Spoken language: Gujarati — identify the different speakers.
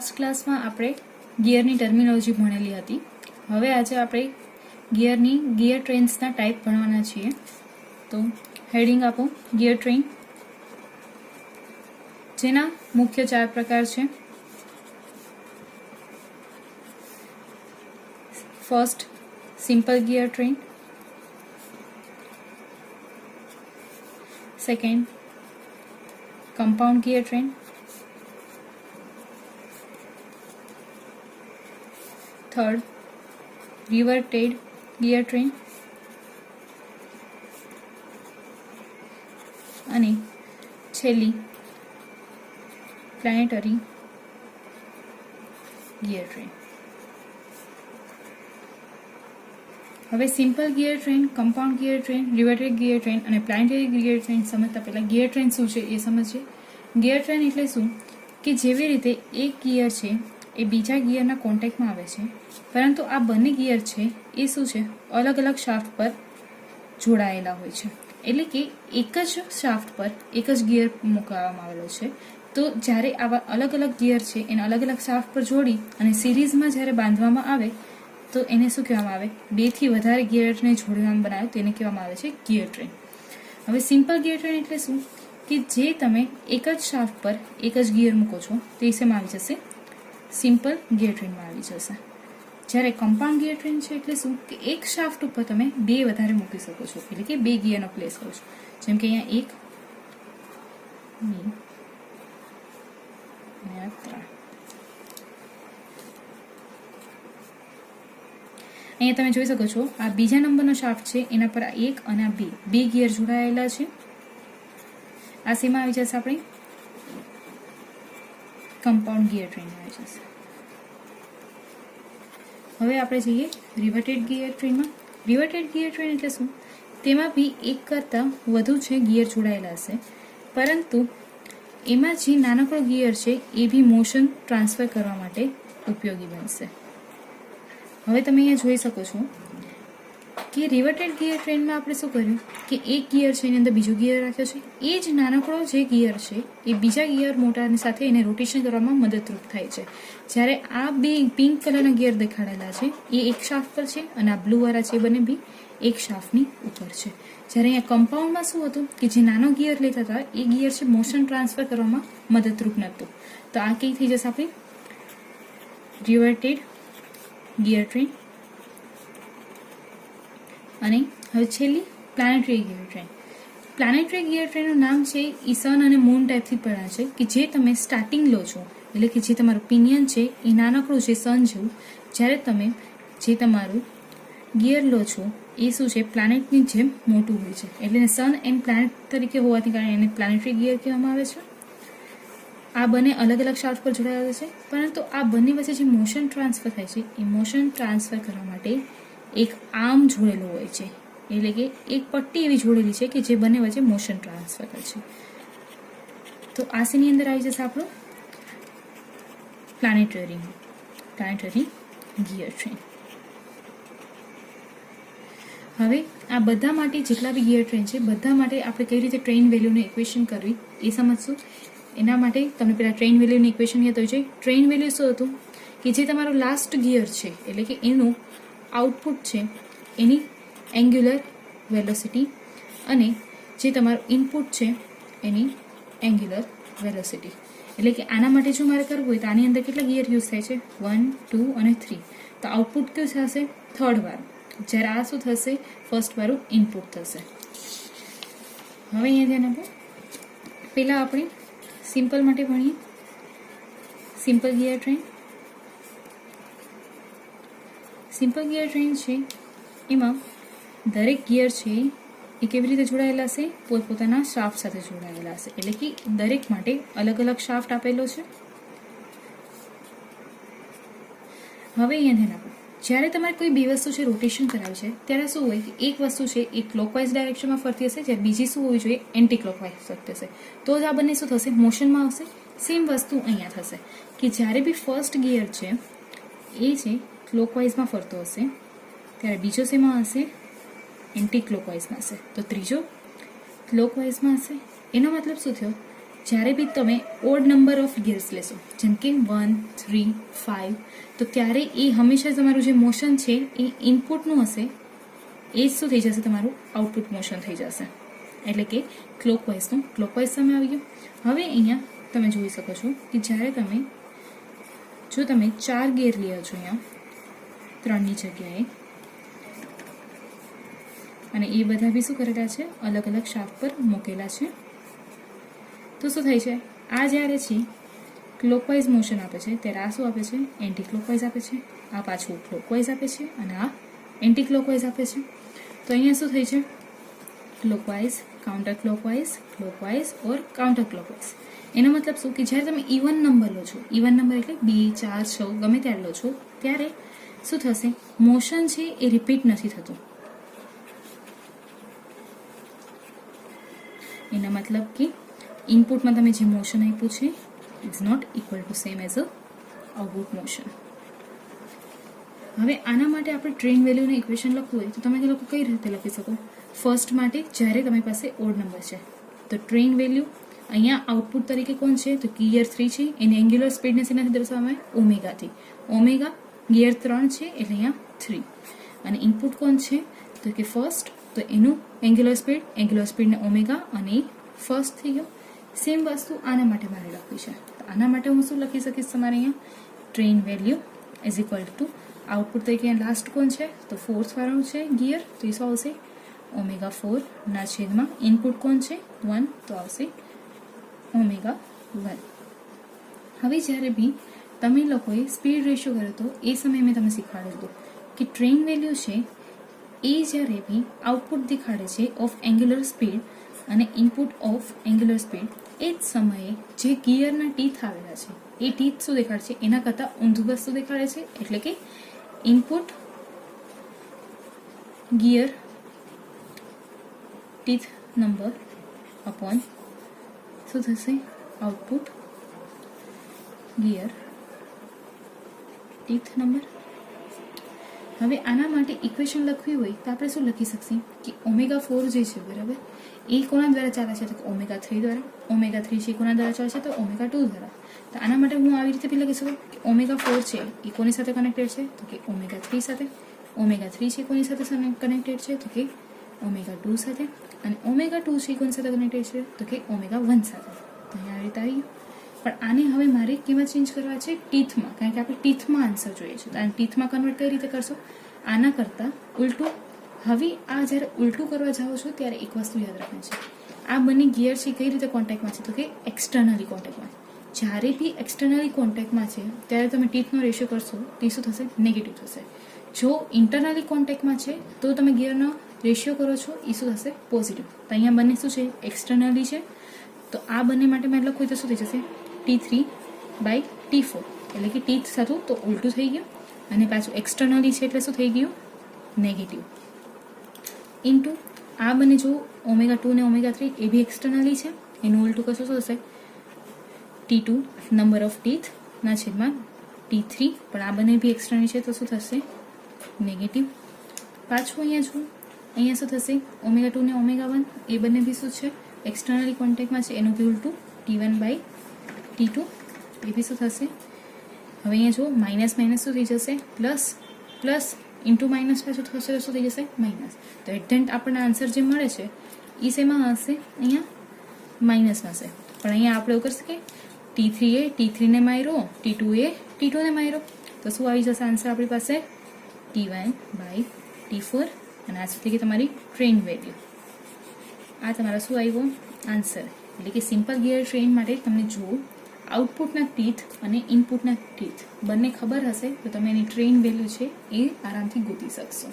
Speaker 1: લાસ્ટ ક્લાસમાં આપણે ગિયરની ટર્મિનોલોજી ભણેલી હતી. હવે આજે આપણે ગિયર ટ્રેન્સના ટાઈપ ભણવાના છીએ. તો હેડિંગ આપો ગિયર ટ્રેન, જેના મુખ્ય 4 પ્રકાર છે. First, simple gear train. Second, compound gear train. Third, reverted gear train. અને છેલ્લી પ્લેનેટરી ગિયર ટ્રેન. હવે simple gear train, compound gear train, reverted gear train અને પ્લેનેટરી ગિયર ટ્રેન સમજતા પહેલા ગિયર ટ્રેન શું છે એ સમજીએ. ગિયર ટ્રેન એટલે શું કે જેવી રીતે એક ગિયર છે એ બીજા ગિયરના કોન્ટેક્ટમાં આવે છે, પરંતુ આ બંને ગિયર છે એ શું છે, અલગ અલગ શાફ્ટ પર જોડાયેલા હોય છે. એટલે કે એક જ શાફ્ટ પર એક જ ગિયર મૂકવામાં આવેલો છે. તો જ્યારે આવા અલગ અલગ ગિયર છે એને અલગ અલગ શાફ્ટ પર જોડી અને સિરીઝમાં જ્યારે બાંધવામાં આવે તો એને શું કહેવામાં આવે, 2 થી વધારે ગિયરને જોડવામાં બનાવે તેને કહેવામાં આવે છે ગિયર ટ્રેન. હવે સિમ્પલ ગિયર ટ્રેન એટલે શું કે જે તમે એક જ શાફ્ટ પર એક જ ગિયર મૂકો છો તે શેમાં આવી જશે, સિમ્પલ ગિયર ટ્રેનમાં આવી જશે. જ્યારે કમ્પાઉન્ડ ગિયર ટ્રેન છે એટલે શું કે એક શાફ્ટ ઉપર તમે 2 વધારે મૂકી શકો છો, એટલે કે 2 ગિયરનો પ્લેસ કરો છો. જેમ કે અહીંયા 1, 2 અને 3. અહીંયા તમે જોઈ શકો છો આ બીજા નંબરનો શાફ્ટ છે, એના પર આ 1 અને આ 2 ગિયર જોડાયેલા છે. આ શેમાં આવી જશે, આપણે કમ્પાઉન્ડ ગિયર ટ્રેનમાં આવી જશે. હવે આપણે જઈએ રિવર્ટેડ ગિયર ટ્રેનમાં. રિવર્ટેડ ગિયર ટ્રેન એટલે શું, તેમાં બી એક કરતાં વધુ છે ગિયર જોડાયેલા હશે, પરંતુ એમાં જે નાનકડો ગિયર છે એ બી મોશન ટ્રાન્સફર કરવા માટે ઉપયોગી બનશે. હવે તમે અહીંયા જોઈ શકો છો કે રિવર્ટેડ ગિયર ટ્રેનમાં આપણે શું કર્યું કે એક ગિયર છે એની અંદર બીજો ગિયર રાખ્યો છે. એ જ નાનકડો જે ગિયર છે એ બીજા ગિયર મોટાની સાથે એને રોટેશન કરવામાં મદદરૂપ થાય છે. જ્યારે આ 2 પિંક કલરના ગિયર દેખાડેલા છે એ એક શાફ્ટ પર છે અને આ બ્લુ વાળા છે બંને બી એક શાફ્ટની ઉપર છે. જ્યારે અહીંયા કમ્પાઉન્ડમાં શું હતું કે જે નાનો ગિયર લેતા હતા એ ગિયર છે મોશન ટ્રાન્સફર કરવામાં મદદરૂપ નહોતું. તો આ કઈ થઈ જશે આપણી રિવર્ટેડ ગિયર ટ્રેન. અને હવે છેલ્લી પ્લાનેટરી ગિયર ટ્રેન. પ્લાનેટરી ગિયર ટ્રેનનું નામ છે એ સન અને મૂન ટાઈપથી પડ્યા છે કે જે તમે સ્ટાર્ટિંગ લો છો, એટલે કે જે તમારું પિનિયન છે એ નાનકડું છે સન જેવું. જ્યારે તમે જે તમારું ગિયર લો છો એ શું છે, પ્લાનેટની જેમ મોટું હોય છે. એટલે સન એન્ડ પ્લાનેટ તરીકે હોવાથી કારણે એને પ્લાનેટરી ગિયર કહેવામાં આવે છે. આ બંને અલગ અલગ શાફ્ટ પર જોડાયેલા છે, પરંતુ આ બંને વચ્ચે જે મોશન ટ્રાન્સફર થાય છે એ મોશન ટ્રાન્સફર કરવા માટે એક આર્મ જોડેલું હોય છે, એટલે કે એક પટ્ટી એવી જોડેલી છે કે જે બંને વચ્ચે મોશન ટ્રાન્સફર કરે છે. તો આ શેની અંદર આવી જશે આપણું પ્લાનેટરી ગિયર ટ્રેન. હવે આ બધા માટે જેટલા બી ગિયર ટ્રેન છે બધા માટે આપણે કઈ રીતે ટ્રેન વેલ્યુની ઇક્વેશન કરવી એ સમજશું. એના માટે તમને પહેલાં ટ્રેન વેલ્યુની ઇક્વેશન યાદ હોય છે. ટ્રેન વેલ્યુ શું હતું કે જે તમારો લાસ્ટ ગિયર છે એટલે કે એનું આઉટપુટ છે એની એંગ્યુલર વેલોસિટી અને જે તમારું ઇનપુટ છે એની એંગ્યુલર વેલોસિટી. એટલે કે આના માટે જો મારે કરવું હોય તો આની અંદર કેટલા ગિયર યુઝ થાય છે, 1, 2 અને 3. તો આઉટપુટ કયું થશે, 3rd વાળું. જ્યારે આ શું થશે, ફર્સ્ટ વાળું ઇનપુટ થશે. હવે અહીંયા ધ્યાન આપો. પહેલાં આપણે સિમ્પલ માટે ભણીએ. Simple gear train. Simple gear train છે એમાં દરેક ગિયર છે એ કેવી રીતે જોડાયેલા હશે, પોતપોતાના શાફ્ટ સાથે જોડાયેલા હશે. એટલે કે દરેક માટે અલગ અલગ શાફ્ટ આપેલો છે. હવે અહીંયા ધ્યાન આપો, જ્યારે તમારે કોઈ 2 વસ્તુ છે રોટેશન કરાવે છે ત્યારે શું હોય કે એક વસ્તુ છે એ ક્લોકવાઇઝ ડાયરેક્શનમાં ફરતી હશે, જ્યારે બીજી શું હોવી જોઈએ, એન્ટી ક્લોકવાઇઝ ફરતી હશે. તો જ આ બંને શું થશે, મોશનમાં આવશે. સેમ વસ્તુ અહીંયા થશે કે જ્યારે બી ફર્સ્ટ ગિયર છે એ છે ક્લોકવાઇઝમાં ફરતો હશે, ત્યારે બીજો શેમાં હશે, એન્ટી ક્લોકવાઇઝમાં હશે. તો ત્રીજો ક્લોકવાઇઝમાં હશે. એનો મતલબ શું થયો જ્યારે બી તમે ઓડ નંબર ઓફ ગિયર્સ લેશો, જેમ કે 1, 3, 5, તો ત્યારે એ હંમેશા તમારું જે મોશન છે એ ઇનપુટનું હશે, એ શું થઈ જશે, તમારું આઉટપુટ મોશન થઈ જશે. એટલે કે ક્લોકવાઇઝનું ક્લોકવાઇઝ સમય આવી ગયો. હવે અહીંયા તમે જોઈ શકો છો કે જ્યારે જો તમે 4 ગિયર લ્યો છો અહીંયા 3ની જગ્યાએ, અને એ બધા બી શું કરેલા છે, અલગ અલગ શાફ્ટ પર મૂકેલા છે, તો શું થાય છે, આ જ્યારે છે ક્લોકવાઇઝ મોશન આપે છે ત્યારે આ શું આપે છે, એન્ટી ક્લોકવાઇઝ આપે છે, આ પાછું ક્લોકવાઇઝ આપે છે, અને આ એન્ટી ક્લોકવાઇઝ આપે છે. તો અહીંયા શું થાય છે, ક્લોકવાઇઝ, કાઉન્ટર ક્લોકવાઇઝ, ક્લોકવાઇઝ ઓર કાઉન્ટર ક્લોકવાઇઝ. એનો મતલબ શું કે જ્યારે તમે ઇવન નંબર લો છો, ઇવન નંબર એટલે 2, 4, 6 ગમે ત્યારે લો છો, ત્યારે શું થશે, મોશન છે એ રિપીટ નથી થતું. એના મતલબ કે ઇનપુટમાં તમે જે મોશન આપ્યું છે it's not equal to same as a output motion. હવે આના માટે આપણે ટ્રેન વેલ્યુનું ઇક્વેશન લખવું હોય તો તમે લોકો કઈ રીતે લખી શકો. ફર્સ્ટ માટે જ્યારે તમારી પાસે ઓડ નંબર છે તો ટ્રેન વેલ્યુ અહીંયા આઉટપુટ તરીકે કોણ છે, તો ગિયર 3 છે, એની એંગ્યુલર સ્પીડને શેનાથી દર્શાવવામાં આવે, ઓમેગાથી. ઓમેગા ગિયર 3 છે એટલે અહીંયા 3. અને ઇનપુટ કોણ છે, તો કે ફર્સ્ટ, તો એનું એંગ્યુલર સ્પીડને ઓમેગા, અને ફર્સ્ટ થઈ ગયો. સેમ વસ્તુ આના માટે મારે લખવી છે, તો આના માટે હું શું લખી શકીશ, તમારે અહીંયા train value is equal to output તરીકે લાસ્ટ કોણ છે, તો ફોર્થ વાળું છે ગિયર, તો એ શું આવશે, ઓમેગા 4 ના છેદમાં ઇનપુટ કોણ છે 1, તો આવશે ઓમેગા 1. હવે જ્યારે બી તમે લોકોએ સ્પીડ રેશિયો કર્યો તો એ સમયે મેં તમને શીખવાડ્યું હતું કે ટ્રેન વેલ્યુ છે એ જ્યારે બી આઉટપુટ દેખાડે છે ઓફ એંગ્યુલર સ્પીડ અને ઇનપુટ ઓફ એંગ્યુલર સ્પીડ, એ જ સમયે જે ગિયરના ટીથ આવેલા છે એ ટીથ શું દેખાડે છે, એના કરતાં ઊંધું વસ્તુ દેખાડે છે. એટલે કે input gear teeth number upon શું થશે, આઉટપુટ ગિયર ટીથ નંબર. હવે આના માટે ઇક્વેશન લખવી હોય તો આપણે શું લખી શકીએ કે ઓમેગા 4 જે છે બરાબર, એ કોના દ્વારા ચાલે છે, તો ઓમેગા 3 દ્વારા. ઓમેગા 3 છે કોના દ્વારા ચાલે છે, તો ઓમેગા 2 દ્વારા. તો આના માટે હું આવી રીતે બી લખી શકું કે ઓમેગા 4 છે એ કોની સાથે કનેક્ટેડ છે, તો કે ઓમેગા 3 સાથે. ઓમેગા 3 છે કોની સાથે કનેક્ટેડ છે, તો કે ઓમેગા 2 સાથે. અને ઓમેગા 2 છે કોની સાથે કનેક્ટેડ છે, તો કે ઓમેગા 1 સાથે. તો અહીંયા આવી રીતે આવી ગયું. પણ આને હવે મારે કેમાં ચેન્જ કરવા છે, ટીથમાં, કારણ કે આપણે ટીથમાં આન્સર જોઈએ છે. તો આને ટીથમાં કન્વર્ટ કઈ રીતે કરશો, આના કરતાં ઉલટું. હવે આ જ્યારે ઉલટું કરવા જાઓ છો ત્યારે એક વસ્તુ યાદ રાખવાની છે, આ બંને ગિયર છે કઈ રીતે કોન્ટેક્ટમાં છે, તો કે એક્સટર્નલી કોન્ટેક્ટમાં. જ્યારે બી એક્સટર્નલી કોન્ટેક્ટમાં છે ત્યારે તમે ટીથનો રેશિયો કરશો તે શું થશે, નેગેટિવ થશે. જો ઇન્ટરનલી કોન્ટેક્ટમાં છે તો તમે ગિયરનો રેશિયો કરો છો એ શું થશે, પોઝિટિવ. તો અહીંયા બંને શું છે, એક્સટર્નલી છે. તો આ બંને માટે મેં લખું તો શું થઈ જશે, T3/T4, એટલે કે ટીથ થતું તો ઉલટું થઈ ગયું, અને પાછું એક્સટર્નલી છે એટલે શું થઈ ગયું, નેગેટિવ. ઇન્ટુ આ બંને જો ઓમેગા 2 ને ઓમેગા 3 એ બી એક્સટર્નલી છે, એનું ઉલટું કશું શું થશે, T2 નંબર ઓફ ટીથ ના છેદમાં T3, પણ આ બંને બી એક્સટર્નલ છે તો શું થશે, નેગેટિવ. પાછું અહીંયા જુઓ, અહીંયા શું થશે, ઓમેગા 2 ને ઓમેગા 1 એ બંને બી શું છે, એક્સટર્નલી કોન્ટેક્ટમાં છે, એનું બી ઉલટું T1/T2 એ બી શું થશે. હવે અહીંયા જુઓ માઇનસ માઇનસ શું થઈ જશે, પ્લસ પ્લસ ઇન્ટુ માઇનસ પાછું થશે તો શું થઈ જશે, માઇનસ. તો એટ ધ એન્ડ આપણને આન્સર જે મળે છે એ શેમાં હશે, અહીંયા માઇનસમાં હશે. પણ અહીંયા આપણે એવું કરશે કે T3 એ T3 ને માર્યો, T2 એ T2 ને માર્યો, તો શું આવી જશે આન્સર આપણી પાસે, T1/T4. અને આ સુધી કે તમારી ટ્રેન વેલ્યુ, આ તમારા શું આવ્યો આન્સર. એટલે કે સિમ્પલ ગિયર ટ્રેન માટે તમને જો આઉટપુટના ટીથ અને ઇનપુટના ટીથ બંને ખબર હશે તો તમે એની ટ્રેન વેલ્યુ છે એ આરામથી ગોતી શકશો.